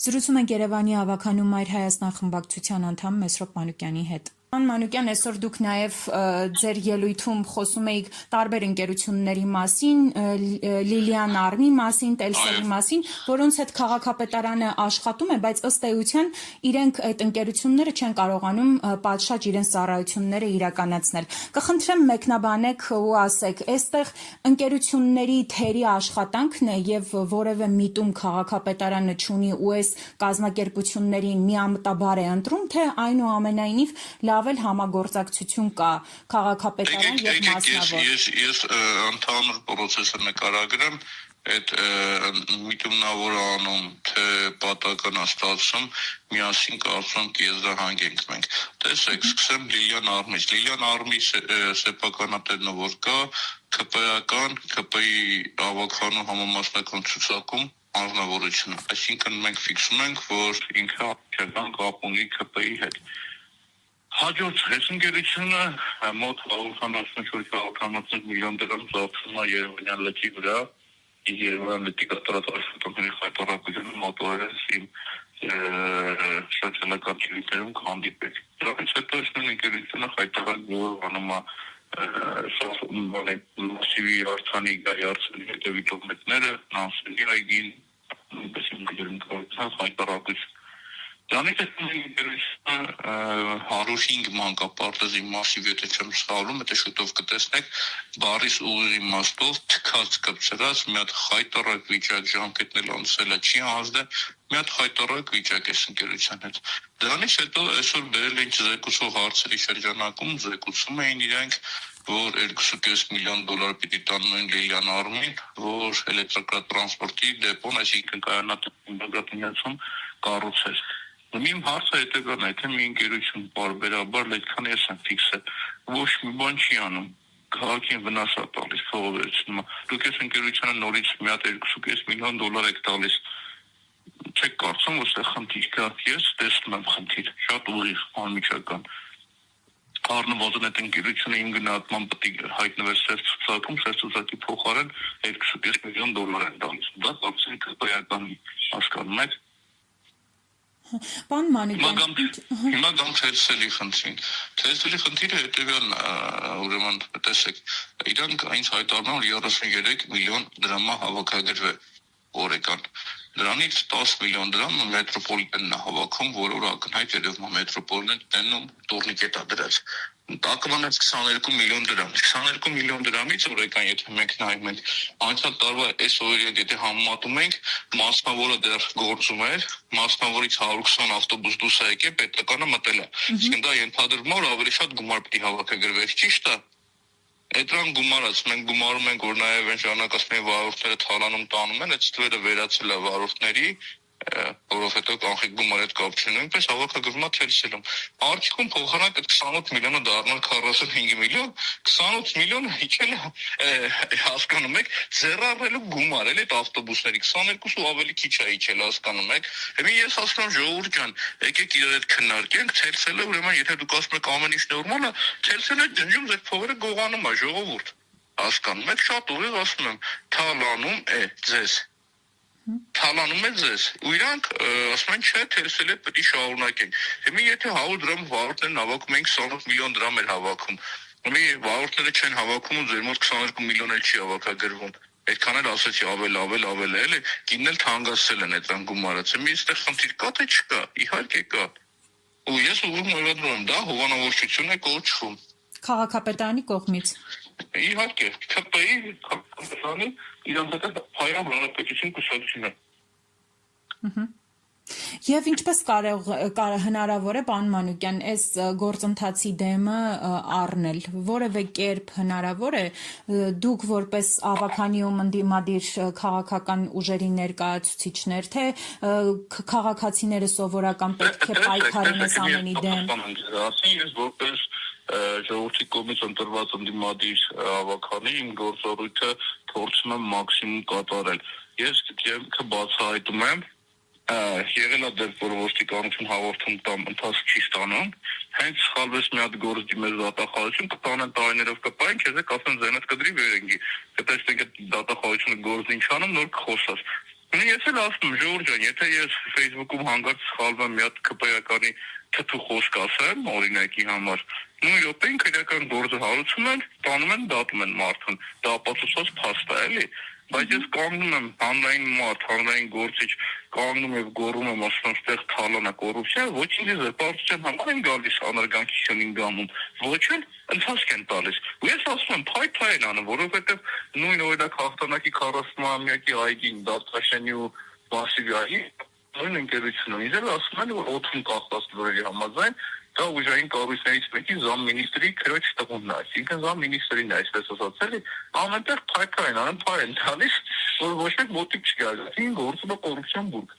Զրուցում ենք Երևանի ավականու Մայր Հայաստան խմբակցության անդամ Մեսրոպ Մանուկյանի հետ։ Պարոն Մանուկյան, այսօր դուք նաև ձեր ելույթում խոսում էիք տարբեր ընկերությունների մասին, Լիլիան Արմի մասին, Տելսերի մասին, որոնց հետ քաղաքապետարանը աշխատում է, բայց ըստ էության իրենք այդ ընկերությունները չեն կարողանում պատշաճ իրենց ծառայությունները իրականացնել։ Կխնդրեմ մեկնաբանեք ու ասեք, այստեղ ընկերությունների թերի աշխատանքն է եւ որևէ միտում քաղաքապետարանը չունի ու այս կազմակերպություններին միամտաբար է ընտրում, թե այնուամենայնիվ լավ համագործակցություն կա քաղաքապետարան եւ մասնավոր։ Ես ընդհանուր process-ը նկարագրեմ, այդ միտումնավոր անում, թե պատական ստացում, միասին կարծում եզրահանգ ենք մենք։ Տեսեք, սկսեմ Լիլիան Արմից։ Լիլիան Արմի սեփականատերն որ կա, ԿՊ-ական, ԿՊ-ի ավականու համամասնական ցուցակում անձնավորությունը։ Այսինքն մենք ֆիքսում ենք, որ ինքը ակտիվական կապ ունի ԿՊ-ի հետ։ Հաջորդ այս ընկերությունը մոտ 154 միլիոն դրամ ծախսում է Երևանյան լճի վրա, Երևանյան լճի կատարածաշրջանների խայտառակությունը մոտորելս իմ սոցիալական քիլոմետրերում կհանդիպեք։ Դրանից հետո այս ընկերությունը խայտառակ անում է մասիվի արտանի գայ արցանի հետևի մետները, նանսերի այգին, նույնպես իմ գերընկերության խայտառակություն։ Դրանից ընկերությունը 105 մանկապարտեզի մասիվ, եթե չեմ սխալվում, եթե շուտով կտեսնեք, բառիս ուղիղ իմաստով թքած կպցրած մի հատ խայտառակ վիճակ ժամկետն էլ անցել է չի հանձնել, մի հատ խայտառակ վիճակ է ընկերության հետ։ Դրանից հետո այսօր բերել են զեկուցող հարցերի շրջանակում, զեկուցում էին իրենք, որ 2.5 միլիոն դոլար պիտի տանեն Լիլիան Արմին, որ էլեկտրատրանսպորտի դեպոն, այսինքն կայանատունյացում կառուցել։ Իմ հարցը հետևն է, թե մի ընկերություն բարբերաբար այդքան ես եմ ֆիքսել, ոչ մի բան չի անում, քաղաքին վնաս է տալիս, փողը վերցնում է։ Դուք այս ընկերությանը նորից մի հատ 2.5 միլիոն դոլար եք տալիս, չեք կարծում, որ սա խնդիր կա։ Ես տեսնում եմ խնդիր, շատ ուղիղ, անմիջական։ Առնվազն այդ ընկերությունը իմ գնահատման պետք է հայտնվեր սեր ցուցակում, սեր ցուցակի փոխարեն 2.5 միլիոն դոլար են տալիս։ Դա absolute քրեական հասկանում եք։ Պարոն Մանուկյան, հիմա գամ թերսելի խնդրին։ Թերսելի խնդիրը հետևյալն է, ուրեմն տեսեք, իրանք այնց հայտարարում են 33 միլիոն դրամա հավաքագրվել օրական։ Դրանից 10 միլիոն դրամը մետրոպոլիտենն է հավաքում, որը ակնհայտ երևում է մետրոպոլիտեն տենում տուրնիկետ է դրած։ Տակմանից 22 միլիոն դրամ։ 22 միլիոն դրամից օրական, եթե մենք նայում ենք, անցյալ տարվա այս օրերի հետ եթե համեմատում ենք, մասնավորը դեռ գործում էր, մասնավորից 120 ավտոբուս դուրս է եկել, պետականը մտել է։ Իսկ դա ենթադրվում է, որ ավելի շատ գումար պիտի հավաքագրվեր, ճիշտ է։ Այդրան գումարած մենք գումարում ենք, որ նաև այն ժամանակաշրջանի վարորդները թալանում տանում են, այդ ստվերը վերացել է վարորդների, որովհետեւ կանխիկ գումարի հետ կապ չունի, այնպես հավաքագրվում է թերսելում։ Արդյունքում փոխանակ այդ 28 միլիոնը դառնալ 45 միլիոն, 28 միլիոնը իջել է, հասկանում եք, ձեռարելու գումար էլ այդ ավտոբուսների 22 ու ավելի քիչ է իջել, հասկանում եք։ Հիմա ես հասկանում ժողովուրդ ջան, եկեք իրար հետ քննարկենք, թերսելը ուրեմն եթե դուք ասում եք ամեն ինչ նորմալ է, թերսելը ջնջում ձեր փողերը գողանում է, ժողովուրդ։ Հասկանում եք, շատ ուղիղ ասում եմ, թալանում է ձեզ։ Թալանում է ձեզ, ու իրանք ասում են չէ, թերսելը պետք է շարունակենք։ Հիմա եթե 100 դրամ վարորդներն հավաքում են 28 միլիոն դրամ էր հավաքում, հիմա վարորդները չեն հավաքում ու ձեր մոտ 22 միլիոն էլ չի հավաքագրվում։ Այդքան էլ ասեցի ավել է, էլի, գինն էլ թանկացել են այդան գումարած։ Հիմա այստեղ խնդիր կա թե չկա, իհարկե կա։ Ու ես ուղղում մեղադրում եմ, դա հովանավորչություն է կոչվում։ Քաղաքապետարանի կողմից։ Իհարկե, ԿՊ-ի քաղաքապետարանի իրանց հետ հայրամ հանրապետություն կուսակցությունը։ Եվ ինչպես հնարավոր է, պարոն Մանուկյան, այս գործընթացի դեմը առնել, որևէ կերպ հնարավոր է դուք որպես ավականիում ընդդիմադիր քաղաքական ուժերի ներկայացուցիչներ, թե քաղաքացիները սովորական պետք է պայքարեն այս ամենի դեմ։ Ես որպես ժողովրդի կողմից ընտրված ընդդիմադիր ավականի իմ գործառույթը փորձում եմ մաքսիմում կատարել։ Ես դեպքը բացահայտում եմ, եղել է դեռ որ ոստիկանություն հաղորդում տամ ընթացք չի ստանում, հենց սխալվեց մի հատ գործ դիմել դատախազություն, կտանեն տարիներով կպային, քեզ կասեն ձենդ կդրի վերենգի, կտեսնենք այդ դատախազությունը գործ ինչ անում, նոր կխոսած։ Ես էլ ասում եմ, Ժողովուրդ ջան, եթե ես Facebook-ում հանգարց սխալվեմ, մի հատ ԿՊ-ականի թթու խոսք ասեմ, օրինակի համար, նույն րոպեին քրեական գործը հարուցում են, տանում են, դատում են մարդուն։ Դա ապացուցված փաստ է, էլի։ Բայց ես կանգնում եմ հանրային մարդ, հանրային գործիչ, կանգնում եւ գոռում եմ, ասում եմ, ստեղ թալանա կոռուպցիա, ոչինչ զրպարտության համար են գալիս անարգանքի շնին գամում, ոչ էլ ընթացք են տալիս։ Ու ես ասում եմ, փայ են անում, որովհետեւ նույն օրինակ հաղթանակի 40-ամյակի այգին Դավթաշենի ու Մասիվյանի նույն ընկերությունն ինձ էլ ասում են, որ օդում կախված դրերի համաձայն դա ուժային կառույցներից մեկի զամմինիստրի քրոջ տղունն է, այսինքն զամմինիստրին է, այսպես ասած, էլի ամենտեղ փայ են անում, փայ են տալիս, որ ոչ մեկ մոտիկ չգա, ինքն գործում է կոռուպցիոն բուրգ։